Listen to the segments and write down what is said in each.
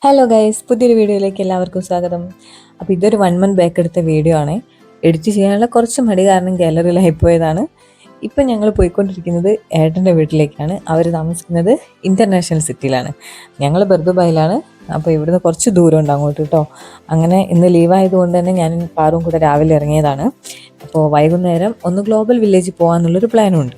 Hello guys, പുതിയൊരു വീഡിയോയിലേക്ക് എല്ലാവർക്കും സ്വാഗതം. അപ്പോൾ ഇതൊരു 1 മന്ത് ബാക്ക് എടുത്ത വീഡിയോ ആണ്. എഡിറ്റ് ചെയ്യാനുള്ള കുറച്ച് മടി കാരണം ഗാലറിയിലായി പോയതാണ്. ഇപ്പം ഞങ്ങൾ പോയിക്കൊണ്ടിരിക്കുന്നത് ഏട്ടൻ്റെ വീട്ടിലേക്കാണ്. അവർ താമസിക്കുന്നത് ഇൻ്റർനാഷണൽ സിറ്റിയിലാണ്. ഞങ്ങൾ ബർദുബായിലാണ്. അപ്പോൾ ഇവിടുന്ന് കുറച്ച് ദൂരം ഉണ്ട് അങ്ങോട്ട് കേട്ടോ. അങ്ങനെ ഇന്ന് ലീവായതുകൊണ്ട് തന്നെ ഞാൻ പാറും കൂടെ രാവിലെ ഇറങ്ങിയതാണ്. അപ്പോൾ വൈകുന്നേരം ഒന്ന് ഗ്ലോബൽ വില്ലേജിൽ പോകാമെന്നുള്ളൊരു പ്ലാനും ഉണ്ട്.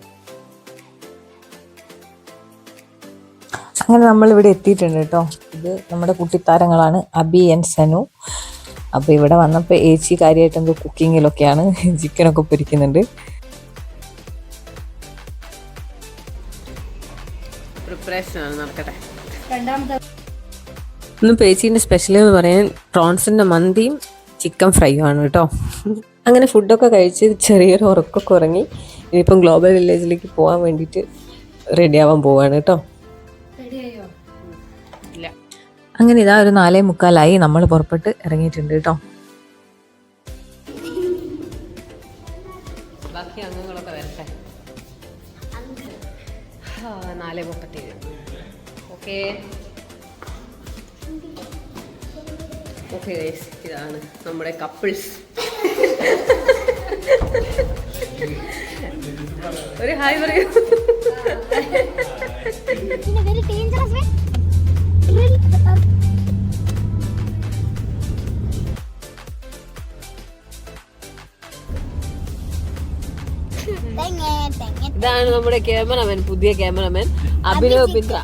അങ്ങനെ നമ്മളിവിടെ എത്തിയിട്ടുണ്ട് കേട്ടോ. ഇത് നമ്മുടെ കുട്ടിത്താരങ്ങളാണ് അബി ആൻഡ് സനു. അപ്പോൾ ഇവിടെ വന്നപ്പോൾ ഏച്ചി കാര്യമായിട്ട് എന്തോ കുക്കിങ്ങിലൊക്കെയാണ്, ചിക്കനൊക്കെ പൊരിക്കുന്നുണ്ട്. ഇന്ന് പേച്ചീൻ്റെ സ്പെഷ്യൽ എന്ന് പറയാൻ പ്രോൺസിൻ്റെ മന്തിയും ചിക്കൻ ഫ്രൈയും ആണ് കേട്ടോ. അങ്ങനെ ഫുഡൊക്കെ കഴിച്ച് ചെറിയൊരു ഉറക്കമൊക്കെ ഉറങ്ങി ഇനിയിപ്പം ഗ്ലോബൽ വില്ലേജിലേക്ക് പോകാൻ വേണ്ടിയിട്ട് റെഡിയാവാൻ പോവാണ് കേട്ടോ. അങ്ങനെ ഇതാ ഒരു 4:45 നമ്മൾ പുറപ്പെട്ട് ഇറങ്ങിയിട്ടുണ്ട് കേട്ടോ. ബാക്കി അംഗങ്ങളൊക്കെ വരട്ടെ. 4:37. ഓക്കെ ഓക്കെ ഗൈസ്, ഇതാണ് നമ്മുടെ കപ്പിൾസ്. ഒരു ഹായ് പറയൂ. ഇതാണ് നമ്മുടെ ക്യാമറമാൻ, പുതിയ ക്യാമറമാൻ അഭിനവ് പിന്ദ്ര.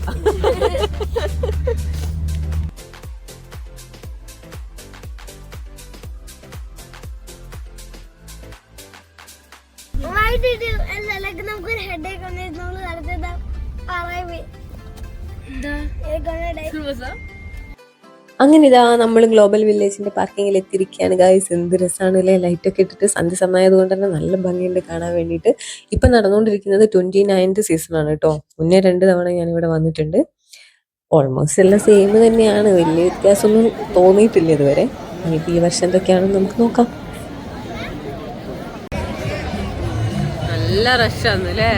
അങ്ങനെ ഇതാ നമ്മൾ ഗ്ലോബൽ വില്ലേജിന്റെ പാർക്കിങ്ങിൽ എത്തിയിരിക്കുകയാണ് ഗായ്സ്. എന്ത് രസമാണ് അല്ലേ, ലൈറ്റൊക്കെ ഇട്ടിട്ട്. സന്ധ്യ സമയമായതുകൊണ്ട് തന്നെ നല്ല ഭംഗിയുണ്ട് കാണാൻ വേണ്ടിയിട്ട്. ഇപ്പം നടന്നുകൊണ്ടിരിക്കുന്നത് 29th സീസണാണ് കേട്ടോ. മുന്നേ 2 തവണ ഞാനിവിടെ വന്നിട്ടുണ്ട്. ഓൾമോസ്റ്റ് എല്ലാം സെയിം തന്നെയാണ്, വലിയ വ്യത്യാസമൊന്നും തോന്നിയിട്ടില്ല ഇതുവരെ. ഇനിയിപ്പോൾ ഈ വർഷം എന്തൊക്കെയാണെന്ന് നമുക്ക് നോക്കാം. നല്ല റഷാണ് അല്ലേ.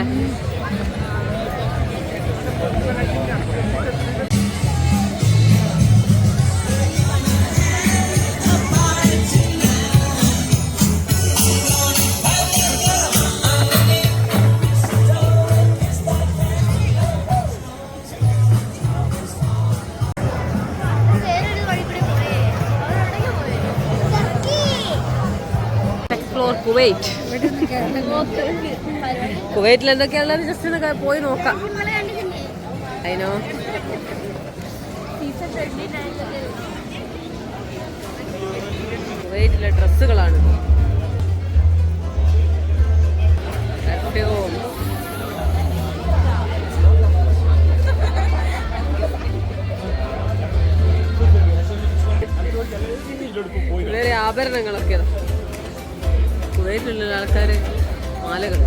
കുവൈറ്റിൽ എന്തൊക്കെയാണുള്ളത് ജസ്റ്റ് ഒന്ന് പോയി നോക്കാം. അതിനോ കുവൈറ്റിലെ ഡ്രസ്സുകളാണ്. വേറെ ആഭരണങ്ങളൊക്കെ കുവൈറ്റിലുള്ള ആൾക്കാർ മാലകൾ.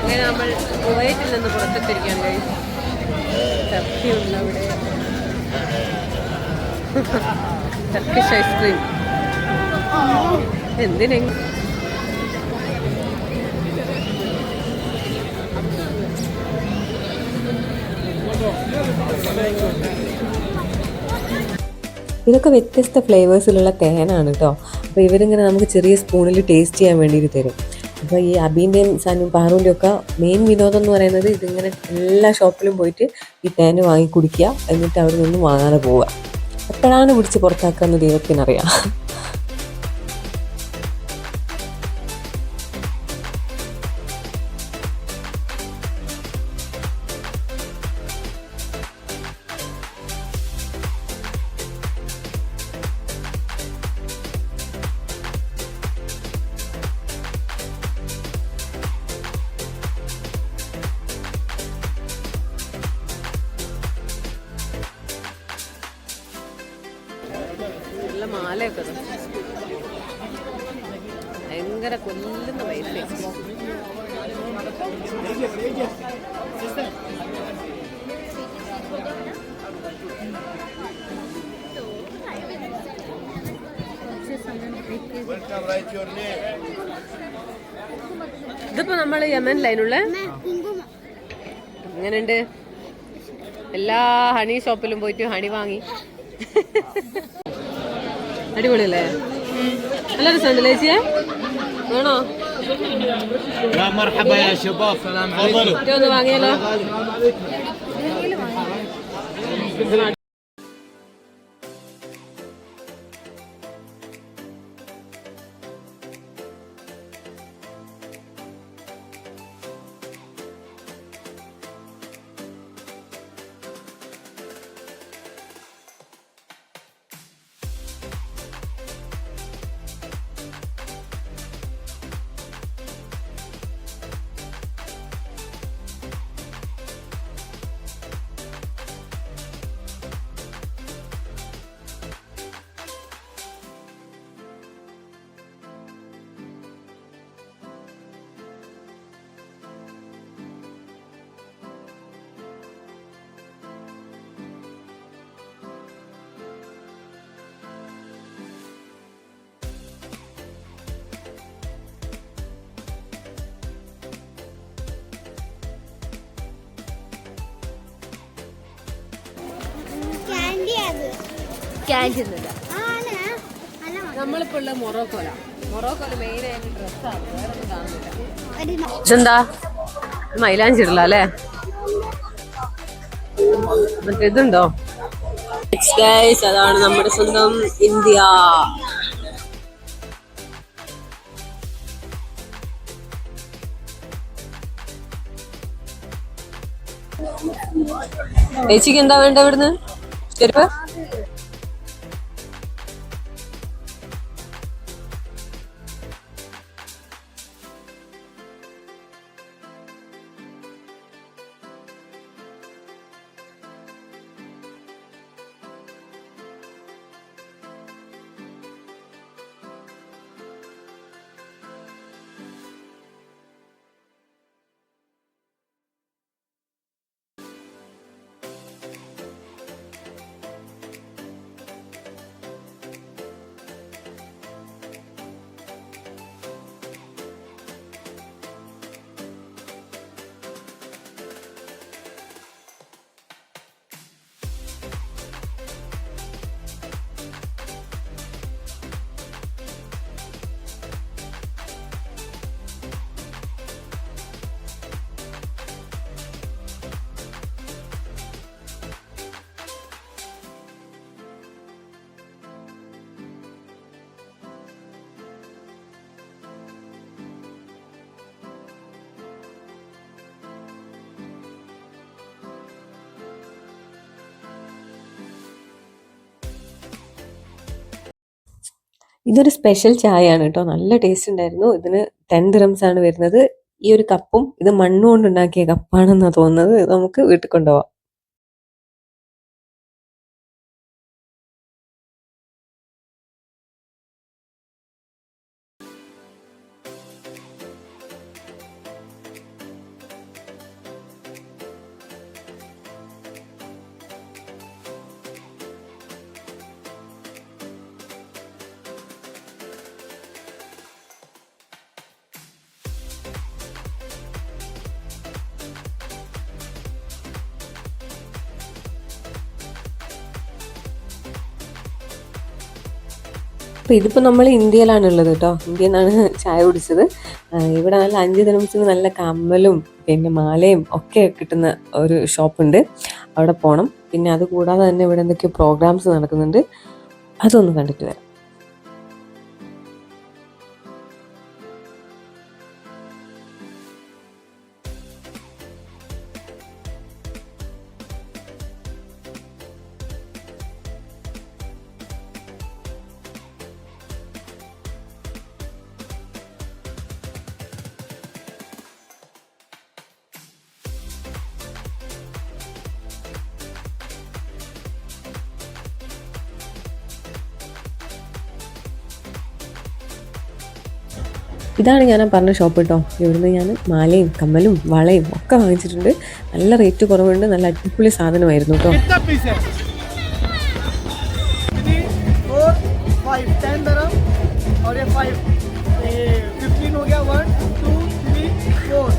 അങ്ങനെ നമ്മൾ കുവൈറ്റിൽ നിന്ന് പുറത്തെത്തിരിക്കാൻ കഴിയും. ടർക്കിയുണ്ട് അവിടെ, ടർക്കിഷ് ഐസ്ക്രീം. എന്തിനെങ്കിലും ഇതൊക്കെ വ്യത്യസ്ത ഫ്ലേവേഴ്സിലുള്ള തേനാണ് കേട്ടോ. അപ്പോൾ ഇവരിങ്ങനെ നമുക്ക് ചെറിയ സ്പൂണിൽ ടേസ്റ്റ് ചെയ്യാൻ വേണ്ടിയിട്ട് തരും. അപ്പോൾ ഈ അബീൻ്റെയും സനും പാറുവിൻ്റെയും ഒക്കെ മെയിൻ വിനോദം എന്ന് പറയുന്നത് ഇതിങ്ങനെ എല്ലാ ഷോപ്പിലും പോയിട്ട് ഈ തേന് വാങ്ങി കുടിക്കുക, എന്നിട്ട് അവിടെ നിന്നും വാങ്ങാതെ പോവുക. എപ്പോഴാണ് പിടിച്ച് പുറത്താക്കുക എന്ന് ദൈവത്തിനറിയാം. നല്ല മാലയൊക്കെ ഭയങ്കര ഭയങ്കര കൊല്ലുന്ന പൈസ. ഇതിപ്പോ നമ്മള് യമനിലതിനുള്ള എങ്ങനെയുണ്ട്? എല്ലാ ഹണി ഷോപ്പിലും പോയിട്ട് ഹണി വാങ്ങി. അടിപൊളിയല്ലേ? നല്ല രസമുണ്ടല്ലേ ചേച്ചിയെ? വേണോ? ഒന്ന് വാങ്ങിയാലോ? ക്യാൻറ്റീൻ നമ്മളിപ്പോ ഉള്ള മൊറോക്കോല മെയിൻ ആയിട്ട് ഡ്രസ്സാണ്, വേറെ ഒന്നും കാണുന്നില്ല. ഇതെന്താ മൈലാഞ്ചി ഇടല അല്ലേ? മറ്റേ ഇതുണ്ടോ? അതാണ് നമ്മുടെ സ്വന്തം ഇന്ത്യ. ചേച്ചിക്ക് എന്താ വേണ്ട ഇവിടുന്ന്? ചെരുപ്പ് ഇതൊരു സ്പെഷ്യൽ ചായയാണ് കേട്ടോ, നല്ല ടേസ്റ്റ് ഉണ്ടായിരുന്നു. ഇതിന് 10 ദിറംസ് ആണ് വരുന്നത്. ഈ ഒരു കപ്പും ഇത് മണ്ണുകൊണ്ട് ഉണ്ടാക്കിയ കപ്പാണെന്നാണ് തോന്നുന്നത്. നമുക്ക് വീട്ടിൽ കൊണ്ടുപോവാം. അപ്പോൾ ഇതിപ്പോൾ നമ്മൾ ഇന്ത്യയിലാണുള്ളത് കേട്ടോ. ഇന്ത്യയിൽ നിന്നാണ് ചായ കുടിച്ചത്. ഇവിടെ നല്ല 5 ദിറംസിന് നല്ല കമ്മലും പിന്നെ മാലയും ഒക്കെ കിട്ടുന്ന ഒരു ഷോപ്പുണ്ട്, അവിടെ പോകണം. പിന്നെ അത് കൂടാതെ തന്നെ ഇവിടെ എന്തൊക്കെയോ പ്രോഗ്രാംസ് നടക്കുന്നുണ്ട്, അതൊന്ന് കണ്ടിട്ട് വരാം. ഇതാണ് ഞാൻ പറഞ്ഞ ഷോപ്പ് കേട്ടോ. ഇവിടുന്ന് ഞാൻ മാലയും കമ്മലും വളയും ഒക്കെ വാങ്ങിച്ചിട്ടുണ്ട്. നല്ല റേറ്റ് കുറവുണ്ട്, നല്ല അടിപൊളി സാധനമായിരുന്നു കേട്ടോ. और ये 5 15 हो गया 1 2 3 4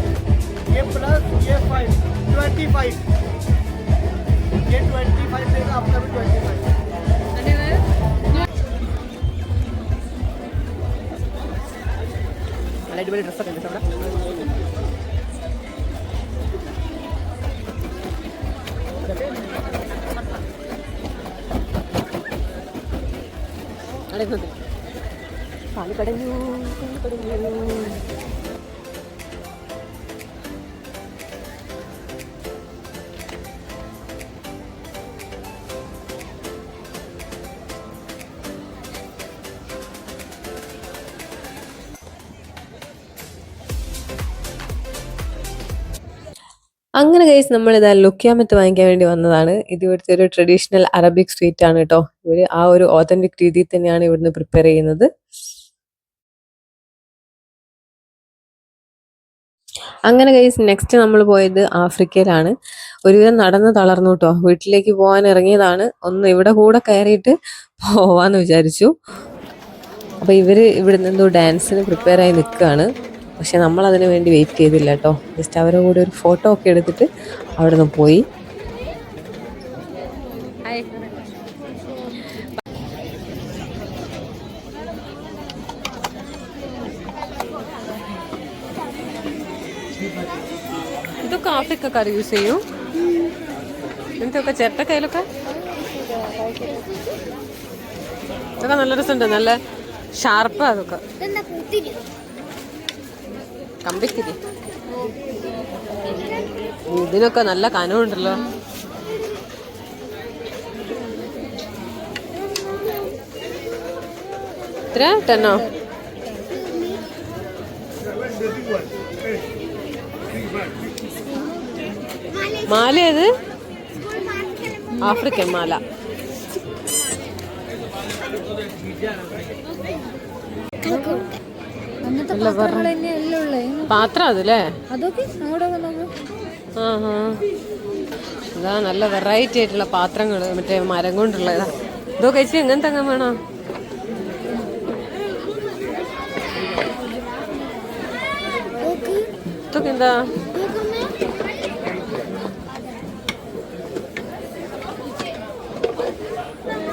ये प्लस ये 5 25 ये 25 देगा आपका भी 25 അടിപൊളി ഡ്രസ്സൊക്കെ ഉണ്ട് അവിടെ. പാല് കടഞ്ഞു. അങ്ങനെ ഗൈസ് നമ്മളിതാ ലുക്കിയാമത്ത് വാങ്ങിക്കാൻ വേണ്ടി വന്നതാണ്. ഇത് ഇവിടുത്തെ ഒരു ട്രഡീഷണൽ അറബിക് സ്വീറ്റ് ആണ് കേട്ടോ. ഇവര് ആ ഒരു ഓതന്റിക് രീതിയിൽ തന്നെയാണ് ഇവിടുന്ന് പ്രിപ്പയർ ചെയ്യുന്നത്. അങ്ങനെ ഗൈസ് നെക്സ്റ്റ് നമ്മൾ പോയത് ആഫ്രിക്കയിലാണ്. ഒരുവിധം നടന്ന് തളർന്നു കേട്ടോ. വീട്ടിലേക്ക് പോകാൻ ഇറങ്ങിയതാണ്. ഒന്ന് ഇവിടെ കൂടെ കയറിയിട്ട് പോവാന്ന് വിചാരിച്ചു. അപ്പൊ ഇവര് ഇവിടുന്ന് എന്തോ ഡാൻസിന് പ്രിപ്പയർ ആയി നിൽക്കുകയാണ്. പക്ഷെ നമ്മൾ അതിനു വേണ്ടി വെയിറ്റ് ചെയ്തില്ല കേട്ടോ. ജസ്റ്റ് അവരുടെ കൂടെ ഒരു ഫോട്ടോ ഒക്കെ എടുത്തിട്ട് അവിടെ നിന്ന് പോയി. ഇതൊക്കെ ആഫ്രിക്കക്കാർ യൂസ് ചെയ്യും. എന്തൊക്കെ ചിരട്ടക്കയിലൊക്കെ ഇതൊക്കെ നല്ല രസമുണ്ട്. നല്ല ഷാർപ്പാ അതൊക്കെ. കമ്പിത്തിരി ഇതിനൊക്കെ നല്ല കനമുണ്ടല്ലോ. എത്ര 10 മാല? ഏത് ആഫ്രിക്കൻ മാല? പാത്രം അതല്ലേ? ഇതാ നല്ല വെറൈറ്റി ആയിട്ടുള്ള പാത്രങ്ങള്, മറ്റേ മരം കൊണ്ടുള്ള ഇതാ. ഇതോ കഴിച്ച് എങ്ങനത്തെ അങ്ങ് വേണോ? ഇതൊക്കെ എന്താ?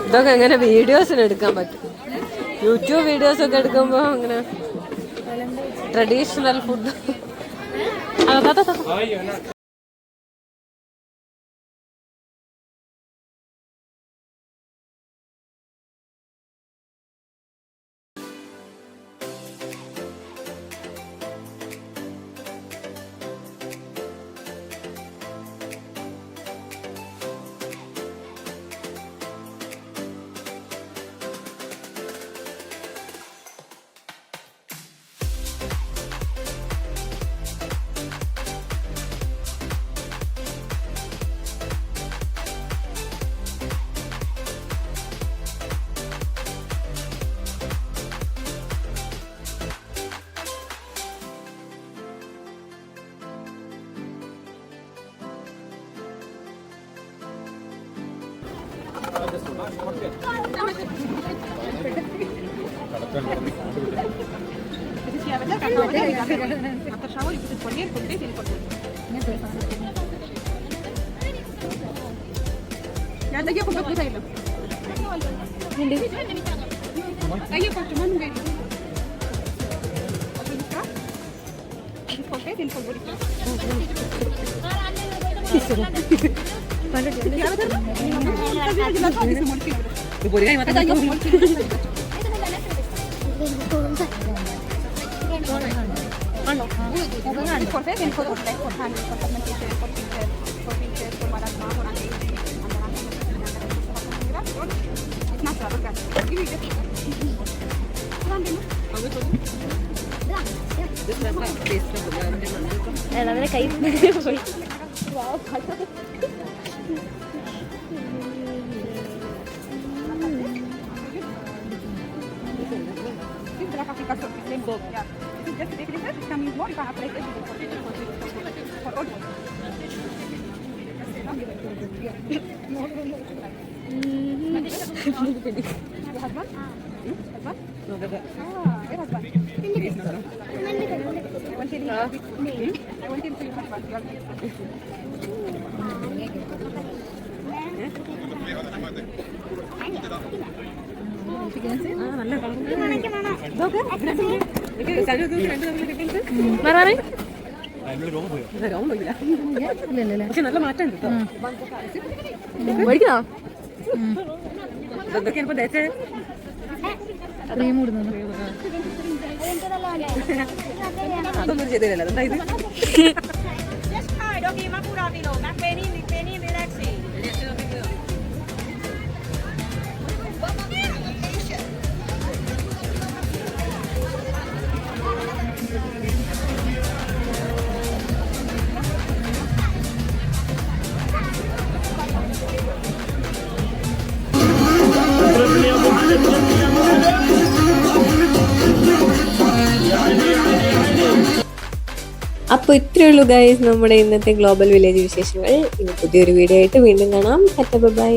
ഇതൊക്കെ എങ്ങനെ വീഡിയോസിന് എടുക്കാൻ പറ്റും? യൂട്യൂബ് വീഡിയോസ് ഒക്കെ എടുക്കുമ്പോ അങ്ങനെ ട്രഡീഷണൽ ഫുഡ്. കൈ പോയി. Just take this, it can use more, you can apply everything for all. Your husband? Husband? No, your husband. I want him to your പക്ഷെ നല്ല മാറ്റം കിട്ടോ മേടിക്കണോ ഇതൊക്കെയാണ് ഇപ്പൊ തേച്ചേ അതൊന്നും ചെയ്തില്ലല്ലോ എന്താ ഇത് അപ്പോൾ ഇത്രയേ ഉള്ളൂ ഗൈസ് നമ്മുടെ ഇന്നത്തെ ഗ്ലോബൽ വില്ലേജ് വിശേഷങ്ങൾ. ഇനി പുതിയൊരു വീഡിയോ ആയിട്ട് വീണ്ടും കാണാം. ബൈ.